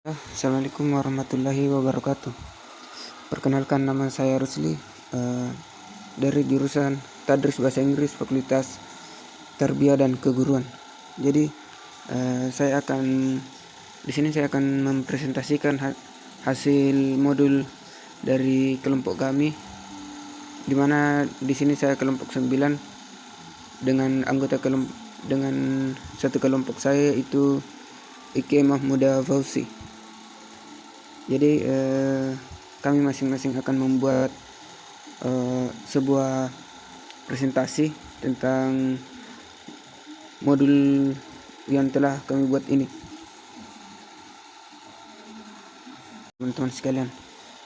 Assalamualaikum warahmatullahi wabarakatuh. Perkenalkan, nama saya Rusli, dari jurusan Tadris Bahasa Inggris Fakultas Tarbiyah dan Keguruan. Jadi di sini saya akan mempresentasikan hasil modul dari kelompok kami, di mana di sini saya kelompok 9 dengan satu kelompok saya itu Ike Mahmuda Fauzi. Jadi kami masing-masing akan membuat sebuah presentasi tentang modul yang telah kami buat ini, teman-teman sekalian.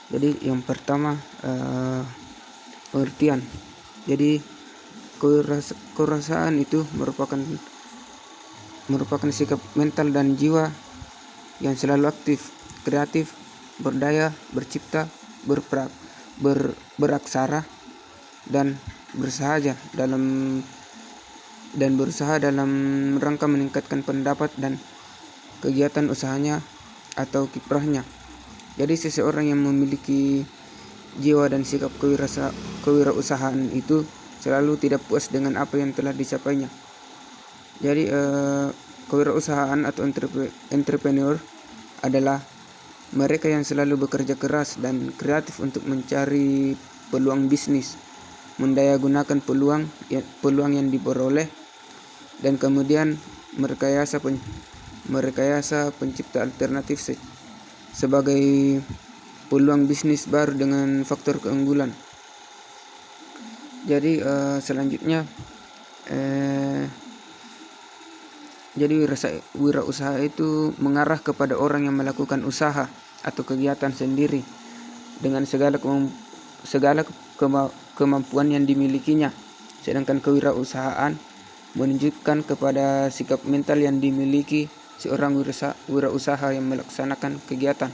Jadi yang pertama, pengertian. Jadi kewirausahaan itu merupakan sikap mental dan jiwa yang selalu aktif, kreatif, berdaya, bercipta, beraksara, dan berusaha dalam rangka meningkatkan pendapat dan kegiatan usahanya atau kiprahnya. Jadi seseorang yang memiliki jiwa dan sikap kewirausahaan itu selalu tidak puas dengan apa yang telah dicapainya. Jadi kewirausahaan atau entrepreneur adalah mereka yang selalu bekerja keras dan kreatif untuk mencari peluang bisnis, mendayagunakan peluang yang diperoleh, dan kemudian merekayasa pencipta alternatif sebagai peluang bisnis baru dengan faktor keunggulan. Jadi selanjutnya, jadi wirausaha itu mengarah kepada orang yang melakukan usaha atau kegiatan sendiri dengan segala kemampuan yang dimilikinya. Sedangkan kewirausahaan menunjukkan kepada sikap mental yang dimiliki seorang wirausaha yang melaksanakan kegiatan.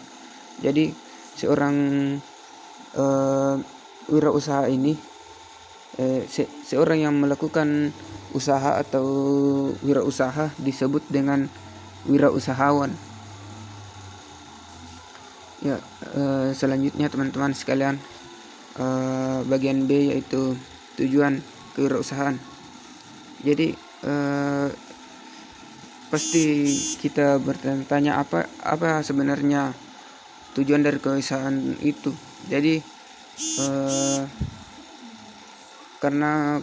Jadi seorang wirausaha ini seorang yang melakukan usaha atau wirausaha disebut dengan wirausahawan. Ya, selanjutnya teman-teman sekalian, bagian B yaitu tujuan kewirausahaan. Jadi pasti kita bertanya apa sebenarnya tujuan dari kewirausahaan itu. Jadi karena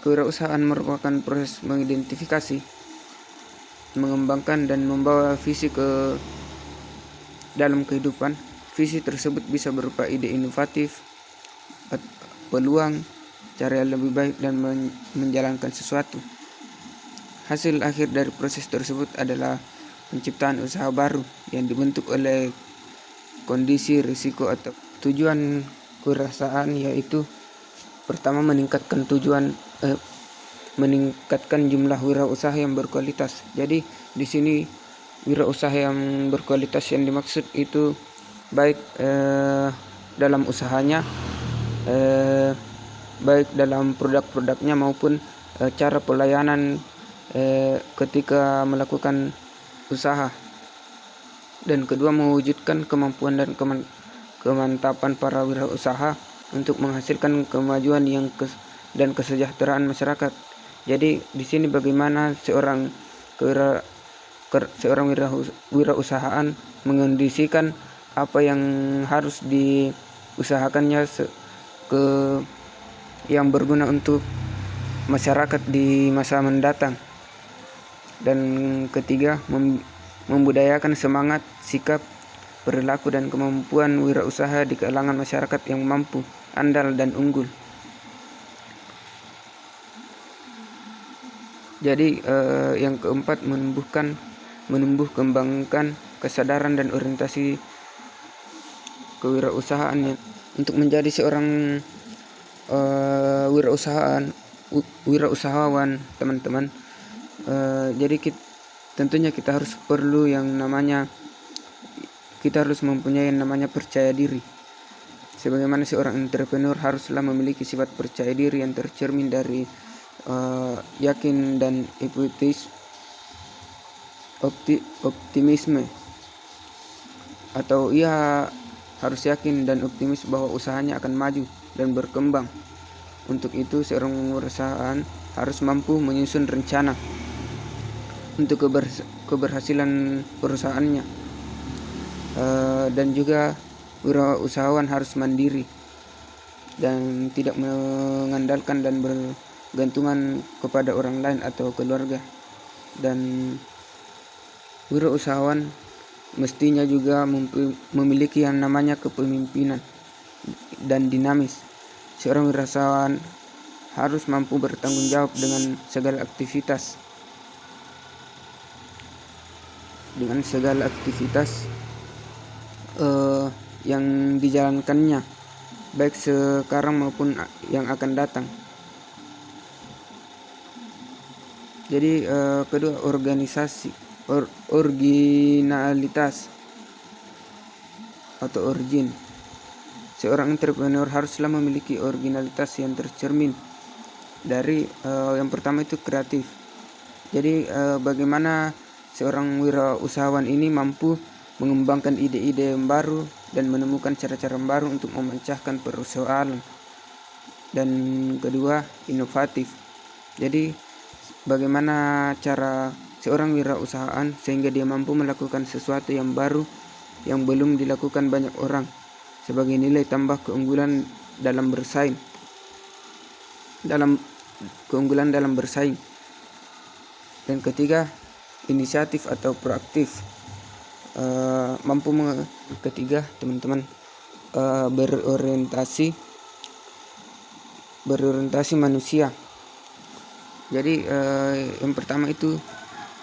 kewirausahaan merupakan proses mengidentifikasi, mengembangkan, dan membawa visi ke dalam kehidupan. Visi tersebut bisa berupa ide inovatif, peluang, cara yang lebih baik dan menjalankan sesuatu. Hasil akhir dari proses tersebut adalah penciptaan usaha baru yang dibentuk oleh kondisi risiko atau tujuan kewirausahaan, yaitu pertama meningkatkan jumlah wirausaha yang berkualitas. Jadi di sini wirausaha yang berkualitas yang dimaksud itu baik dalam usahanya, baik dalam produk-produknya maupun cara pelayanan ketika melakukan usaha. Dan kedua, mewujudkan kemampuan dan kemantapan para wirausaha untuk menghasilkan kemajuan dan kesejahteraan masyarakat. Jadi di sini bagaimana seorang wirausahaan mengondisikan apa yang harus diusahakannya yang berguna untuk masyarakat di masa mendatang. Dan ketiga, membudayakan semangat, sikap, perilaku, dan kemampuan wirausaha di kalangan masyarakat yang mampu, andal, dan unggul. Jadi yang keempat, kembangkan kesadaran dan orientasi kewirausahaan untuk menjadi seorang wirausahawan, teman-teman. Jadi tentunya kita harus mempunyai yang namanya percaya diri. Sebagaimana seorang entrepreneur haruslah memiliki sifat percaya diri yang tercermin dari yakin dan optimisme. atau ia harus yakin dan optimis bahwa usahanya akan maju dan berkembang. Untuk itu, seorang perusahaan harus mampu menyusun rencana untuk keberhasilan perusahaannya. Dan juga wirausahawan harus mandiri dan tidak mengandalkan dan bergantungan kepada orang lain atau keluarga. Dan wirausahawan mestinya juga memiliki yang namanya kepemimpinan dan dinamis. Seorang wirausahawan harus mampu bertanggung jawab dengan segala aktivitas yang dijalankannya, baik sekarang maupun yang akan datang. Jadi kedua, originalitas atau origin. Seorang entrepreneur haruslah memiliki originalitas yang tercermin dari yang pertama itu kreatif. Jadi bagaimana seorang wirausahawan ini mampu mengembangkan ide-ide yang baru dan menemukan cara-cara baru untuk memecahkan persoalan. Dan kedua, inovatif. Jadi bagaimana cara seorang wirausahaan sehingga dia mampu melakukan sesuatu yang baru yang belum dilakukan banyak orang sebagai nilai tambah keunggulan dalam bersaing. Dan ketiga, inisiatif atau proaktif. Ketiga, teman-teman, berorientasi manusia. Jadi yang pertama itu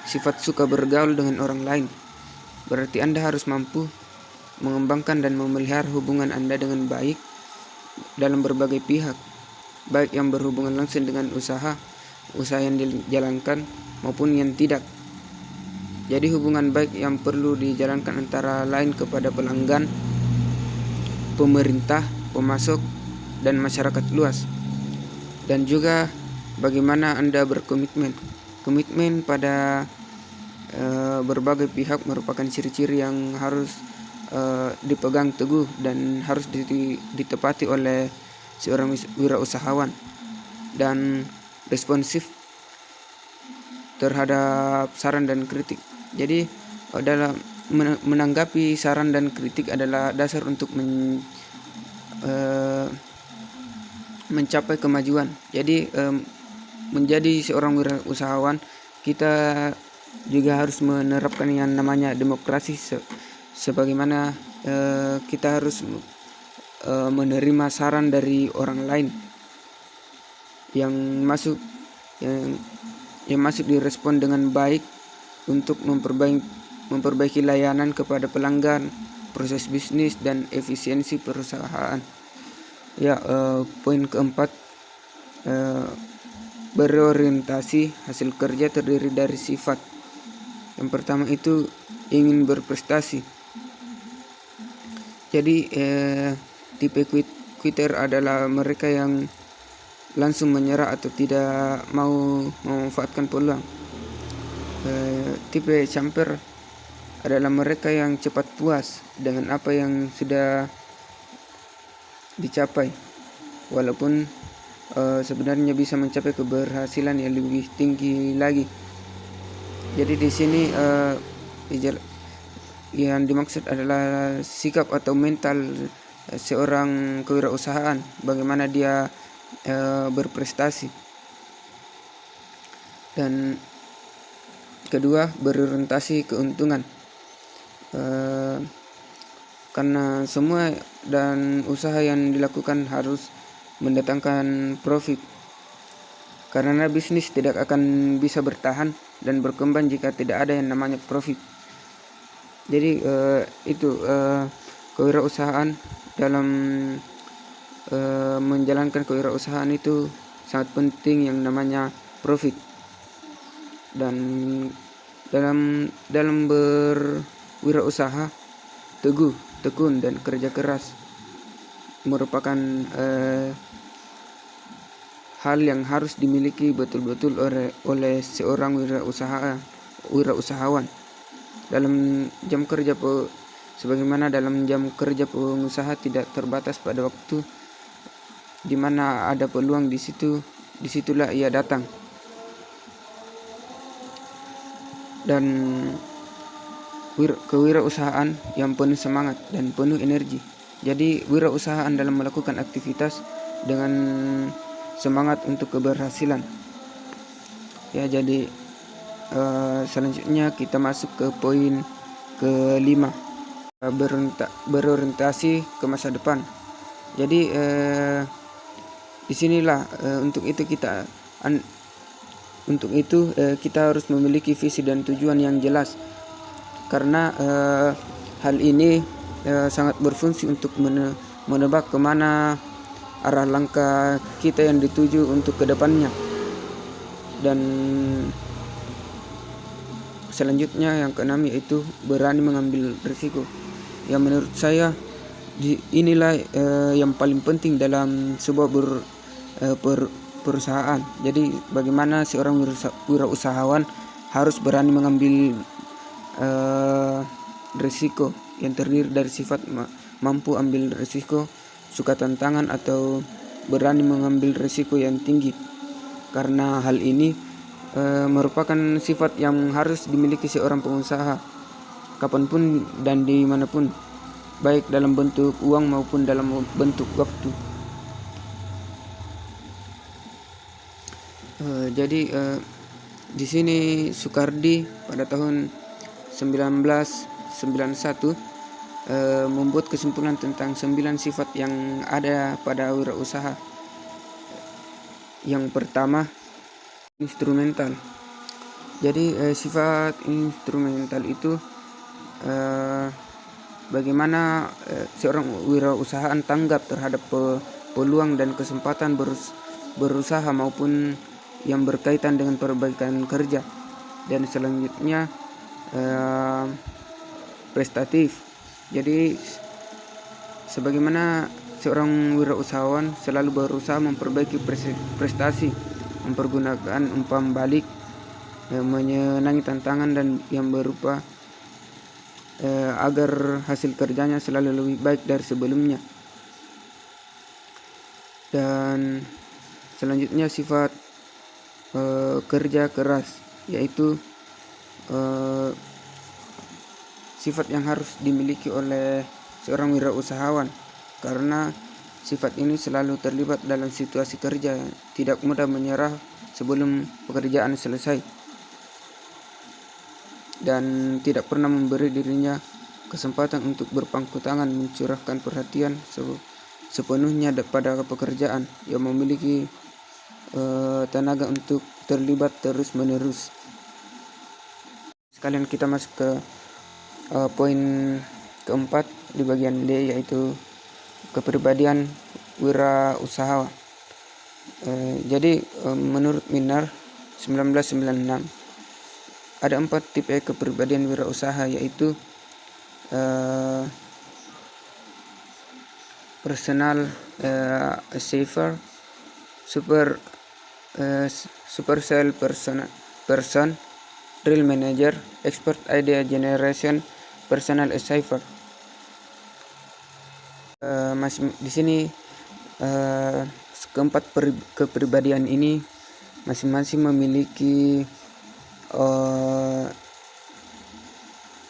sifat suka bergaul dengan orang lain. Berarti Anda harus mampu mengembangkan dan memelihara hubungan Anda dengan baik dalam berbagai pihak, baik yang berhubungan langsung dengan usaha yang dijalankan maupun yang tidak. Jadi hubungan baik yang perlu dijalankan antara lain kepada pelanggan, pemerintah, pemasok, dan masyarakat luas. Dan juga bagaimana Anda berkomitmen. Komitmen pada berbagai pihak merupakan ciri-ciri yang harus dipegang teguh dan harus ditepati oleh seorang wirausahawan. Dan responsif terhadap saran dan kritik. Jadi dalam menanggapi saran dan kritik adalah dasar untuk mencapai kemajuan. Jadi menjadi seorang wirausahawan, kita juga harus menerapkan yang namanya demokrasi, sebagaimana kita harus menerima saran dari orang lain yang masuk direspon dengan baik untuk memperbaiki layanan kepada pelanggan, proses bisnis, dan efisiensi perusahaan. Ya, poin keempat, berorientasi hasil kerja terdiri dari sifat. Yang pertama itu ingin berprestasi. Jadi tipe quitter adalah mereka yang langsung menyerah atau tidak mau memanfaatkan peluang. Tipe camper adalah mereka yang cepat puas dengan apa yang sudah dicapai, walaupun sebenarnya bisa mencapai keberhasilan yang lebih tinggi lagi. Jadi di sini yang dimaksud adalah sikap atau mental seorang kewirausahaan, bagaimana dia berprestasi. Dan kedua, berorientasi keuntungan. Karena semua dan usaha yang dilakukan harus mendatangkan profit. Karena bisnis tidak akan bisa bertahan dan berkembang jika tidak ada yang namanya profit. Jadi kewirausahaan dalam menjalankan kewirausahaan itu sangat penting yang namanya profit. Dan dalam berwirausaha, teguh, tekun, dan kerja keras merupakan hal yang harus dimiliki betul-betul oleh seorang wirausahawan. Dalam jam kerja sebagaimana dalam jam kerja pengusaha tidak terbatas pada waktu di mana ada peluang disitulah ia datang. Dan kewirausahaan yang penuh semangat dan penuh energi. Jadi wirausahaan dalam melakukan aktivitas dengan semangat untuk keberhasilan. Ya, jadi selanjutnya kita masuk ke poin kelima, berorientasi ke masa depan. Jadi disinilah untuk itu kita harus memiliki visi dan tujuan yang jelas, karena hal ini sangat berfungsi untuk menebak kemana arah langkah kita yang dituju untuk kedepannya. Dan selanjutnya yang keenam yaitu berani mengambil risiko. Yang menurut saya inilah yang paling penting dalam sebuah perusahaan. Jadi bagaimana seorang wirausahawan harus berani mengambil risiko yang terdiri dari sifat mampu ambil risiko, suka tantangan, atau berani mengambil risiko yang tinggi. Karena hal ini merupakan sifat yang harus dimiliki seorang pengusaha kapanpun dan dimanapun, baik dalam bentuk uang maupun dalam bentuk waktu. Jadi di sini Soekardi pada tahun 1991 membuat kesimpulan tentang 9 sifat yang ada pada wirausaha. Yang pertama, instrumental. Jadi sifat instrumental itu bagaimana seorang wirausahaan tanggap terhadap peluang dan kesempatan berusaha maupun yang berkaitan dengan perbaikan kerja. Dan selanjutnya prestatif. Jadi sebagaimana seorang wirausahawan selalu berusaha memperbaiki prestasi, mempergunakan umpan balik, menyenangi tantangan dan yang berupa agar hasil kerjanya selalu lebih baik dari sebelumnya. Dan selanjutnya sifat kerja keras, yaitu sifat yang harus dimiliki oleh seorang wirausahawan, karena sifat ini selalu terlibat dalam situasi kerja, tidak mudah menyerah sebelum pekerjaan selesai, dan tidak pernah memberi dirinya kesempatan untuk berpangku tangan, mencurahkan perhatian sepenuhnya pada pekerjaan, yang memiliki tenaga untuk terlibat terus-menerus. Sekalian kita masuk ke poin keempat di bagian D, yaitu kepribadian wirausahawan. Jadi menurut Minnar 1996 ada 4 tipe kepribadian wirausaha, yaitu personal achiever, super sale person, real manager, expert idea generation, personal achiever. Masih di sini keempat kepribadian ini masing-masing memiliki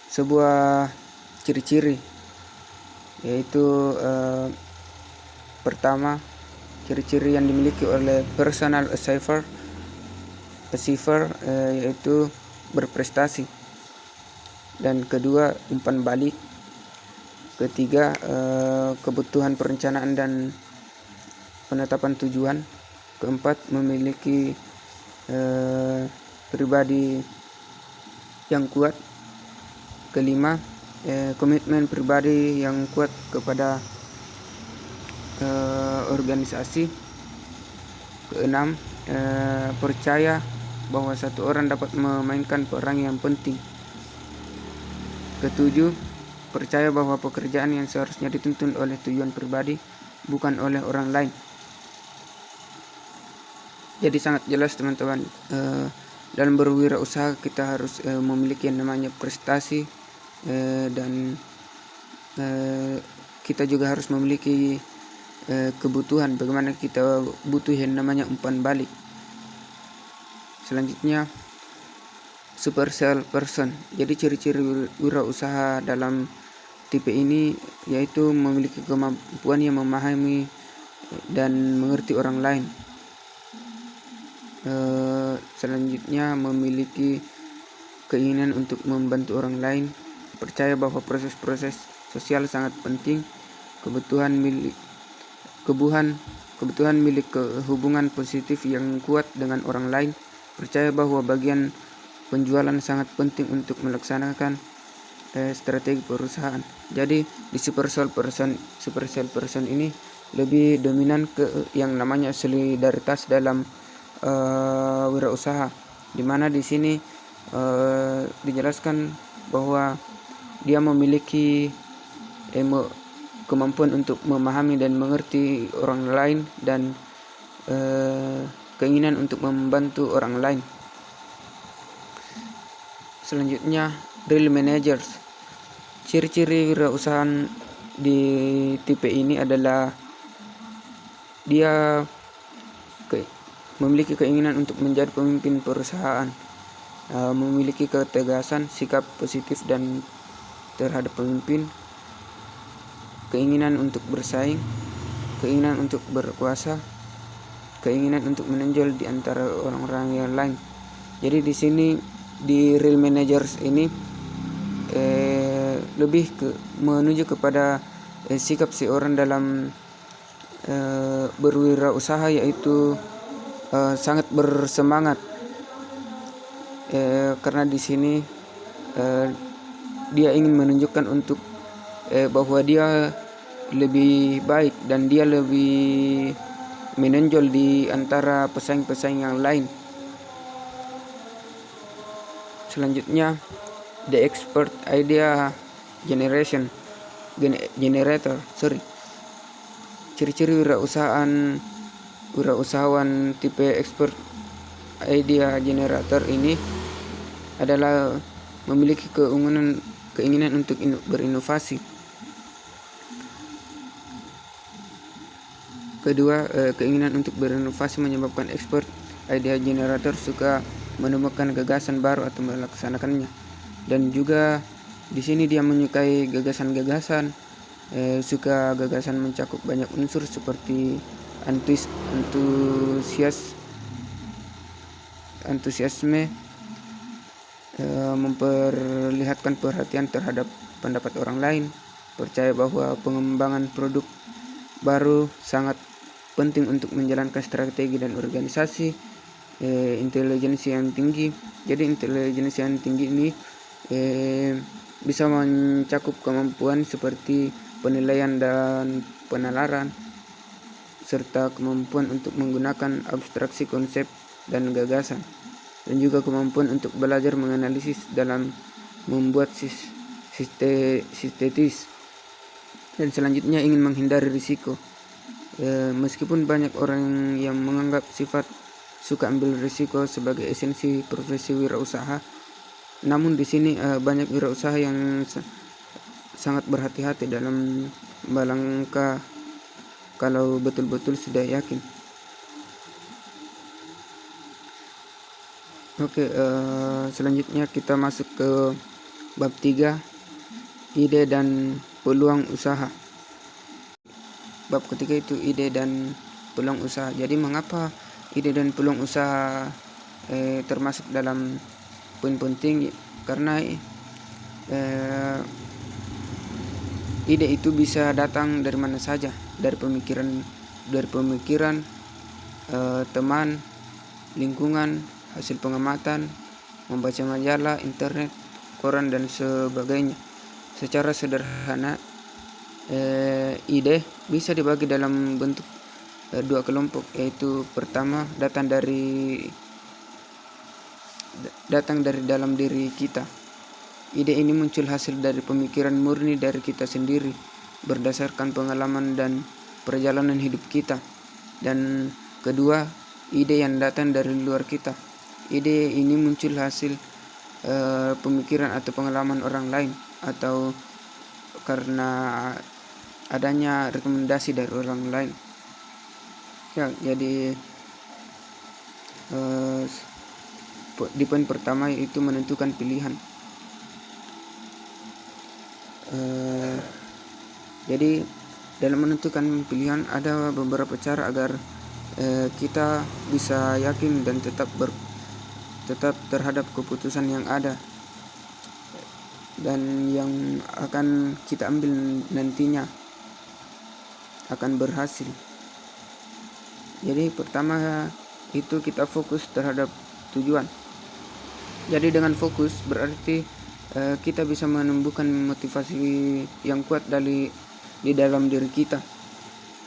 sebuah ciri-ciri, yaitu pertama, ciri-ciri yang dimiliki oleh personal achiever yaitu berprestasi. Dan kedua, umpan balik. Ketiga, kebutuhan perencanaan dan penetapan tujuan. Keempat, memiliki pribadi yang kuat. Kelima, komitmen pribadi yang kuat kepada organisasi. Keenam, percaya bahwa satu orang dapat memainkan peran yang penting. Ketujuh, percaya bahwa pekerjaan yang seharusnya dituntun oleh tujuan pribadi, bukan oleh orang lain. Jadi sangat jelas teman-teman, dalam berwirausaha kita harus memiliki yang namanya prestasi dan kita juga harus memiliki kebutuhan, bagaimana kita butuh yang namanya umpan balik. Selanjutnya, super salesperson. Jadi ciri-ciri wirausaha dalam tipe ini yaitu memiliki kemampuan yang memahami dan mengerti orang lain. Selanjutnya, memiliki keinginan untuk membantu orang lain, percaya bahwa proses-proses sosial sangat penting, kebutuhan milik hubungan positif yang kuat dengan orang lain, percaya bahwa bagian penjualan sangat penting untuk melaksanakan strategi perusahaan. Jadi di super salesperson ini lebih dominan ke yang namanya solidaritas dalam wirausaha, di mana di sini dijelaskan bahwa dia memiliki kemampuan untuk memahami dan mengerti orang lain dan keinginan untuk membantu orang lain. Selanjutnya, real managers. Ciri-ciri wirausahaan di tipe ini adalah dia memiliki keinginan untuk menjadi pemimpin perusahaan, memiliki ketegasan, sikap positif dan terhadap pemimpin, keinginan untuk bersaing, keinginan untuk berkuasa, keinginan untuk menonjol di antara orang-orang yang lain. Jadi di sini di real managers ini lebih menuju kepada sikap seorang dalam berwirausaha, yaitu sangat bersemangat, karena di sini dia ingin menunjukkan untuk bahwa dia lebih baik dan dia lebih menonjol di antara pesaing-pesaing yang lain. Selanjutnya, the expert idea generator. Ciri-ciri wirausahawan tipe expert idea generator ini adalah memiliki keinginan untuk berinovasi. Kedua, keinginan untuk berinovasi menyebabkan expert idea generator suka menemukan gagasan baru atau melaksanakannya. Dan juga di sini dia menyukai gagasan-gagasan, suka gagasan mencakup banyak unsur seperti antusiasme, memperlihatkan perhatian terhadap pendapat orang lain, percaya bahwa pengembangan produk baru sangat penting untuk menjalankan strategi dan organisasi, intelijensi yang tinggi. Jadi intelijensi yang tinggi ini bisa mencakup kemampuan seperti penilaian dan penalaran, serta kemampuan untuk menggunakan abstraksi konsep dan gagasan, dan juga kemampuan untuk belajar menganalisis dalam membuat sintetis. Dan selanjutnya, ingin menghindari risiko. Meskipun banyak orang yang menganggap sifat suka ambil risiko sebagai esensi profesi wirausaha, namun di sini banyak wirausaha yang sangat berhati-hati dalam melangkah kalau betul-betul sudah yakin. Oke, selanjutnya kita masuk ke bab 3, ide dan peluang usaha. Bab ketiga itu ide dan peluang usaha. Jadi mengapa ide dan peluang usaha termasuk dalam poin penting? Karena ide itu bisa datang dari mana saja, dari pemikiran teman, lingkungan, hasil pengamatan, membaca majalah, internet, koran dan sebagainya. Secara sederhana, ide bisa dibagi dalam bentuk dua kelompok, yaitu pertama datang dari dalam diri kita. Ide ini muncul hasil dari pemikiran murni dari kita sendiri, berdasarkan pengalaman dan perjalanan hidup kita. Dan kedua, ide yang datang dari luar kita. Ide ini muncul hasil pemikiran atau pengalaman orang lain, atau karena adanya rekomendasi dari orang lain. Ya, jadi di poin pertama itu menentukan pilihan. Jadi dalam menentukan pilihan ada beberapa cara agar kita bisa yakin dan tetap terhadap keputusan yang ada dan yang akan kita ambil nantinya akan berhasil. Jadi pertama itu kita fokus terhadap tujuan. Jadi dengan fokus berarti kita bisa menumbuhkan motivasi yang kuat di dalam diri kita.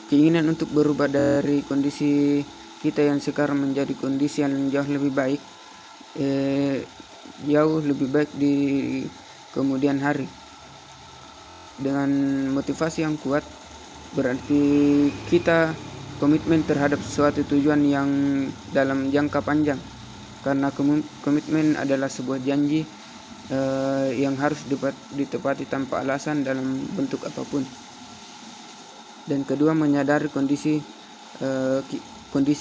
Keinginan untuk berubah dari kondisi kita yang sekarang menjadi kondisi yang jauh lebih baik, di kemudian hari. Dengan motivasi yang kuat berarti kita komitmen terhadap suatu tujuan yang dalam jangka panjang, karena komitmen adalah sebuah janji yang harus ditepati tanpa alasan dalam bentuk apapun. Dan kedua, menyadari kondisi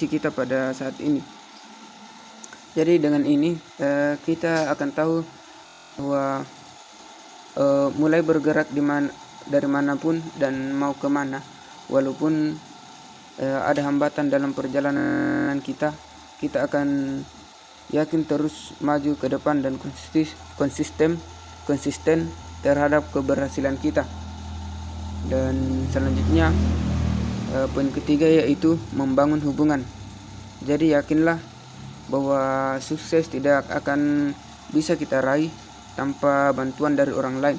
kita pada saat ini. Jadi dengan ini kita akan tahu bahwa mulai bergerak dari manapun dan mau kemana, walaupun ada hambatan dalam perjalanan kita akan yakin terus maju ke depan dan konsisten terhadap keberhasilan kita. Dan selanjutnya poin ketiga yaitu membangun hubungan. Jadi yakinlah bahwa sukses tidak akan bisa kita raih tanpa bantuan dari orang lain,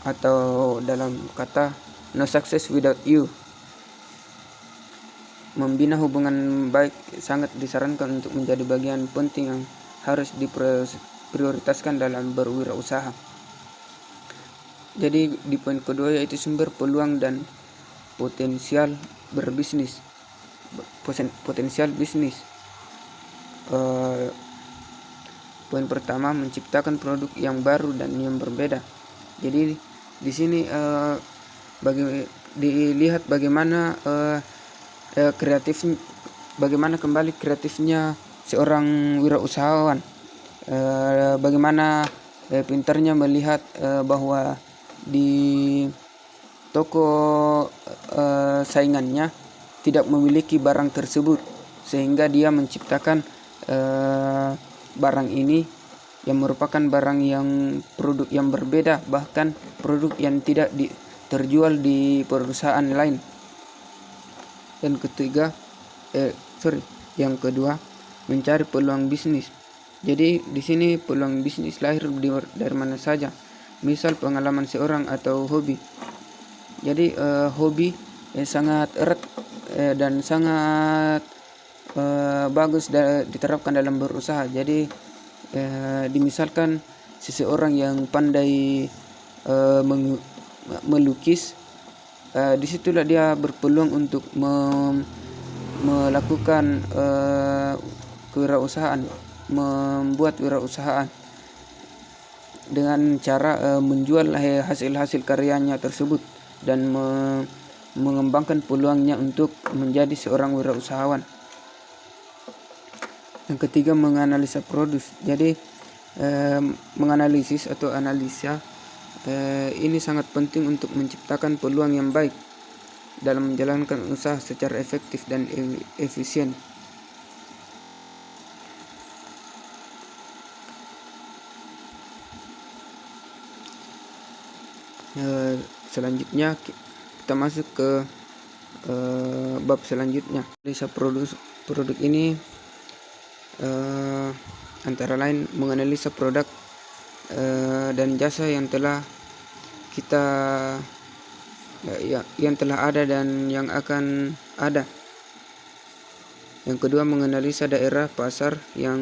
atau dalam kata no success without you. Membina hubungan baik sangat disarankan untuk menjadi bagian penting yang harus diprioritaskan dalam berwirausaha. Jadi di poin kedua yaitu sumber peluang dan potensial bisnis. Poin pertama, menciptakan produk yang baru dan yang berbeda. Jadi di sini dilihat bagaimana bagaimana kembali kreatifnya seorang wirausahawan, bagaimana pintarnya melihat bahwa di toko saingannya tidak memiliki barang tersebut, sehingga dia menciptakan barang ini yang merupakan produk yang berbeda, bahkan produk yang tidak terjual di perusahaan lain. Dan yang kedua, mencari peluang bisnis. Jadi di sini peluang bisnis lahir dari mana saja, misal pengalaman seorang atau hobi. Jadi hobi sangat erat dan sangat bagus diterapkan dalam berusaha. Jadi dimisalkan seseorang yang pandai melukis, disitulah dia berpeluang untuk melakukan kewirausahaan, membuat wirausahaan dengan cara menjual hasil-hasil karyanya tersebut dan mengembangkan peluangnya untuk menjadi seorang wirausahawan. Yang ketiga, menganalisa produk. Jadi menganalisis atau analisa ini sangat penting untuk menciptakan peluang yang baik dalam menjalankan usaha secara efektif dan efisien. Selanjutnya kita masuk ke bab selanjutnya. Analisa produk ini antara lain menganalisa produk dan jasa yang telah ada dan yang akan ada. Yang kedua, menganalisa daerah pasar yang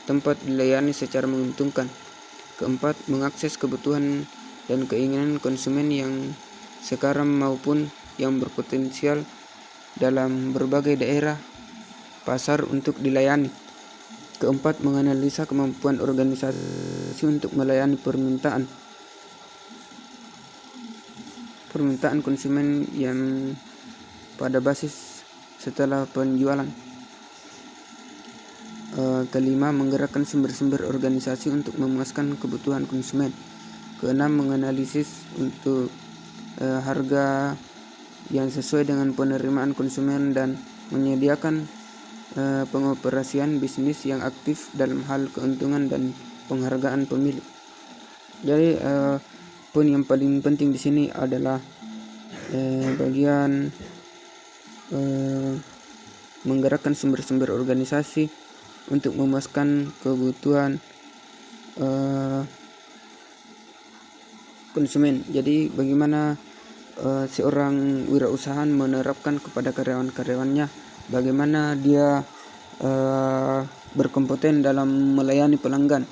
tempat dilayani secara menguntungkan. Keempat, mengakses kebutuhan dan keinginan konsumen yang sekarang maupun yang berpotensial dalam berbagai daerah pasar untuk dilayani. Keempat, menganalisa kemampuan organisasi untuk melayani permintaan. permintaan konsumen yang pada basis setelah penjualan. Kelima, menggerakkan sumber-sumber organisasi untuk memuaskan kebutuhan konsumen. Keenam, menganalisis untuk harga yang sesuai dengan penerimaan konsumen dan menyediakan pengoperasian bisnis yang aktif dalam hal keuntungan dan penghargaan pemilik. Jadi poin yang paling penting di sini adalah bagian menggerakkan sumber-sumber organisasi untuk memuaskan kebutuhan konsumen. Jadi bagaimana seorang wirausaha menerapkan kepada karyawan-karyawannya, bagaimana dia berkompeten dalam melayani pelanggan,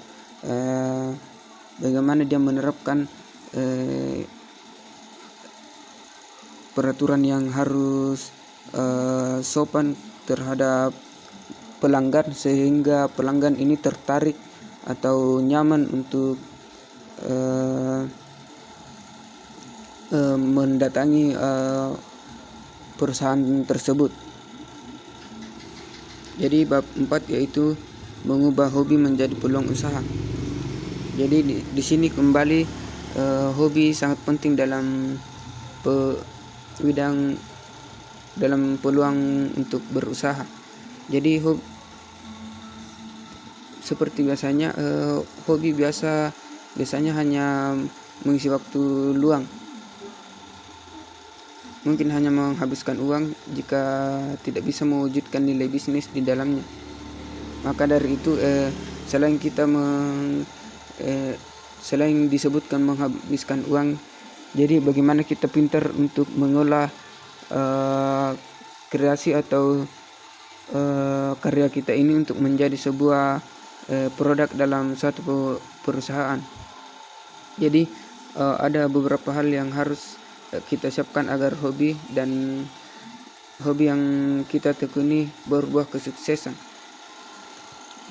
bagaimana dia menerapkan peraturan yang harus sopan terhadap pelanggan sehingga pelanggan ini tertarik atau nyaman untuk mendatangi perusahaan tersebut. Jadi bab 4 yaitu mengubah hobi menjadi peluang usaha. Jadi di sini kembali hobi sangat penting dalam bidang dalam peluang untuk berusaha. Jadi seperti biasanya hobi biasanya hanya mengisi waktu luang, mungkin hanya menghabiskan uang jika tidak bisa mewujudkan nilai bisnis di dalamnya. Maka dari itu selain disebutkan menghabiskan uang, jadi bagaimana kita pintar untuk mengolah kreasi atau karya kita ini untuk menjadi sebuah produk dalam suatu perusahaan. Jadi ada beberapa hal yang harus kita siapkan agar hobi yang kita tekuni berbuah kesuksesan.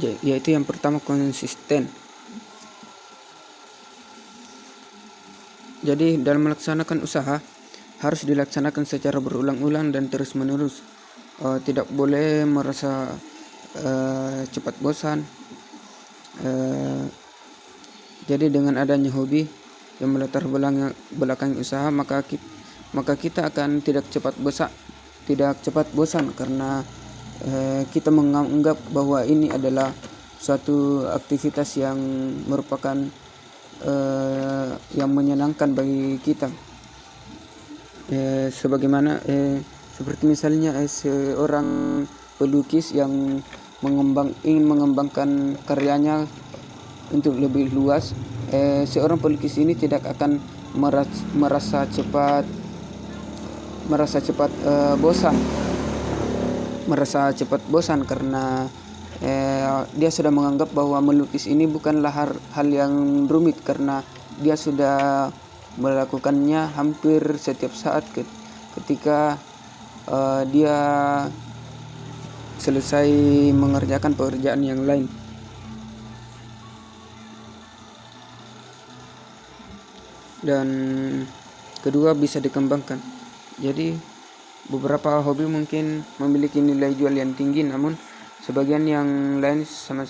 Yaitu yang pertama, konsisten. Jadi dalam melaksanakan usaha harus dilaksanakan secara berulang-ulang dan terus-menerus. Tidak boleh merasa cepat bosan. Jadi dengan adanya hobi yang melatar belakang usaha, maka kita akan tidak cepat bosan karena kita menganggap bahwa ini adalah suatu aktivitas yang merupakan yang menyenangkan bagi kita. Sebagaimana seperti misalnya seorang pelukis yang ingin mengembangkan karyanya untuk lebih luas, seorang pelukis ini tidak akan merasa cepat bosan karena dia sudah menganggap bahwa melukis ini bukanlah hal yang rumit karena dia sudah melakukannya hampir setiap saat ketika dia selesai mengerjakan pekerjaan yang lain. Dan kedua, bisa dikembangkan. Jadi beberapa hobi mungkin memiliki nilai jual yang tinggi, namun sebagian yang lain sama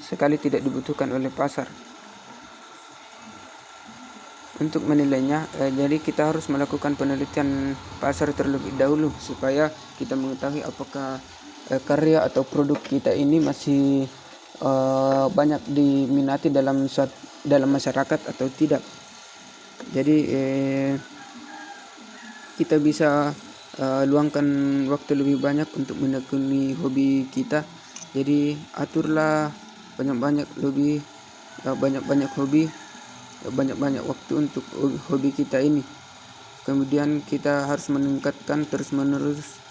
sekali tidak dibutuhkan oleh pasar. Untuk menilainya, jadi kita harus melakukan penelitian pasar terlebih dahulu supaya kita mengetahui apakah karya atau produk kita ini masih banyak diminati dalam masyarakat atau tidak. Jadi kita bisa luangkan waktu lebih banyak untuk menekuni hobi kita. Jadi aturlah banyak-banyak hobi, banyak-banyak waktu untuk hobi kita ini. Kemudian kita harus meningkatkan terus-menerus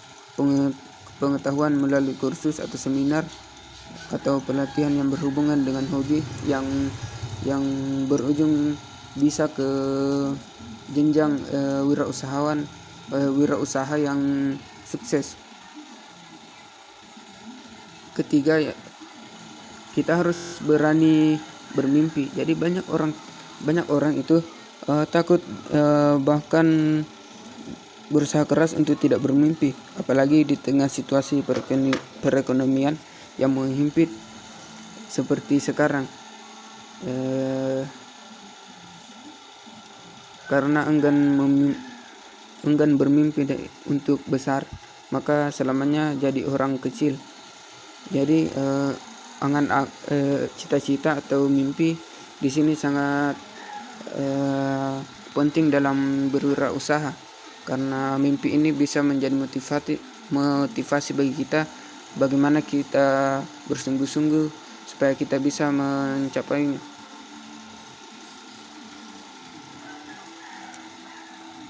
pengetahuan melalui kursus atau seminar atau pelatihan yang berhubungan dengan hobi yang berujung bisa ke jenjang wirausaha yang sukses. Ketiga, kita harus berani bermimpi. Jadi banyak orang itu takut, bahkan berusaha keras untuk tidak bermimpi, apalagi di tengah situasi perekonomian yang menghimpit seperti sekarang. Karena enggan bermimpi untuk besar, maka selamanya jadi orang kecil. Jadi cita-cita atau mimpi di sini sangat penting dalam berwirausaha, karena mimpi ini bisa menjadi motivasi bagi kita, bagaimana kita bersungguh-sungguh supaya kita bisa mencapainya.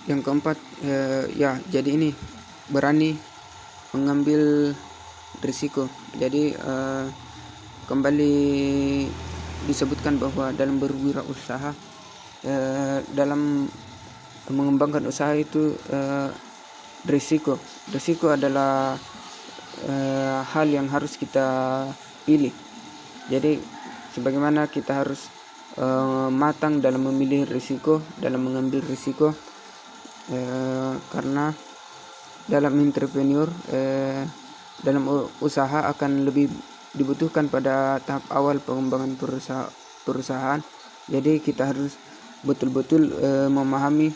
Yang keempat, jadi ini berani mengambil risiko. Jadi kembali disebutkan bahwa dalam berwirausaha, dalam mengembangkan usaha itu risiko adalah hal yang harus kita pilih. Jadi sebagaimana kita harus matang dalam memilih risiko, dalam mengambil risiko, karena dalam entrepreneur, dalam usaha akan lebih dibutuhkan pada tahap awal pengembangan perusahaan. Jadi kita harus betul-betul memahami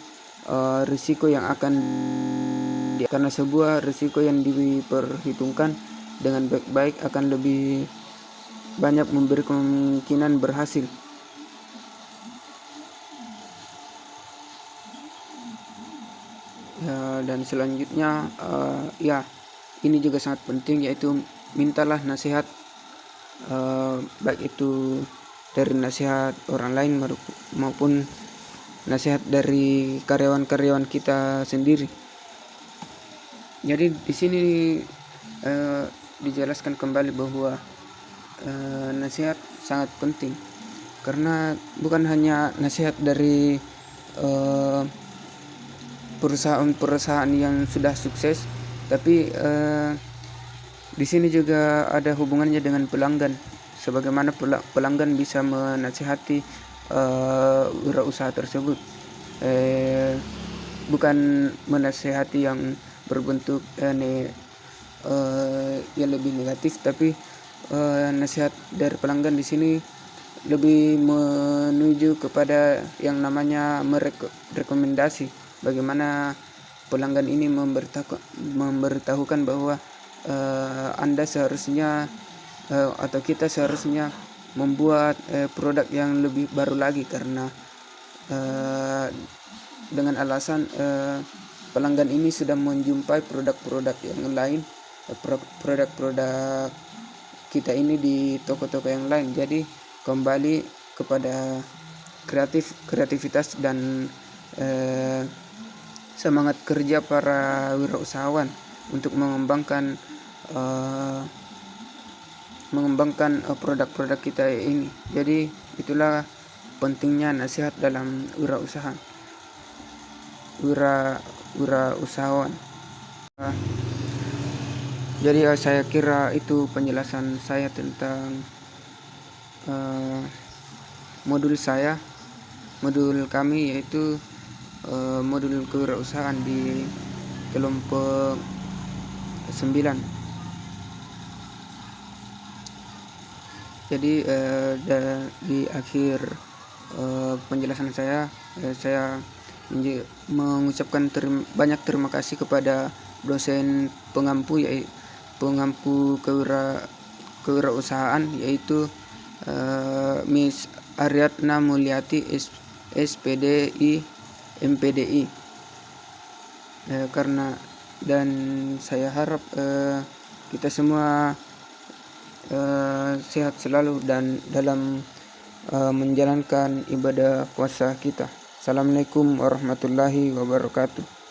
risiko yang akan karena sebuah risiko yang diperhitungkan dengan baik-baik akan lebih banyak memberi kemungkinan berhasil. Dan selanjutnya, ini juga sangat penting, yaitu mintalah nasihat, baik itu dari nasihat orang lain maupun nasihat dari karyawan-karyawan kita sendiri. Jadi di sini dijelaskan kembali bahwa nasihat sangat penting, karena bukan hanya nasihat dari perusahaan-perusahaan yang sudah sukses, tapi di sini juga ada hubungannya dengan pelanggan. Sebagaimana pelanggan bisa menasihati wirausaha tersebut, bukan menasihati yang berbentuk yang lebih negatif, tapi nasihat dari pelanggan di sini lebih menuju kepada yang namanya merekomendasi. Bagaimana pelanggan ini memberitahukan bahwa Anda seharusnya atau kita seharusnya membuat produk yang lebih baru lagi, karena dengan alasan pelanggan ini sudah menjumpai produk-produk yang lain, produk-produk kita ini di toko-toko yang lain. Jadi kembali kepada kreativitas dan semangat kerja para wirausahawan untuk mengembangkan produk-produk kita ini. Jadi itulah pentingnya nasihat dalam wirausahawan. Jadi saya kira itu penjelasan saya tentang modul kami, yaitu modul kewirausahaan di kelompok 9. Jadi di akhir penjelasan saya mengucapkan banyak terima kasih kepada dosen pengampu kewirausahaan, yaitu Miss Aryatna Mulyati, SPDI MPDI, dan saya harap kita semua sehat selalu dan dalam menjalankan ibadah puasa kita. Assalamualaikum warahmatullahi wabarakatuh.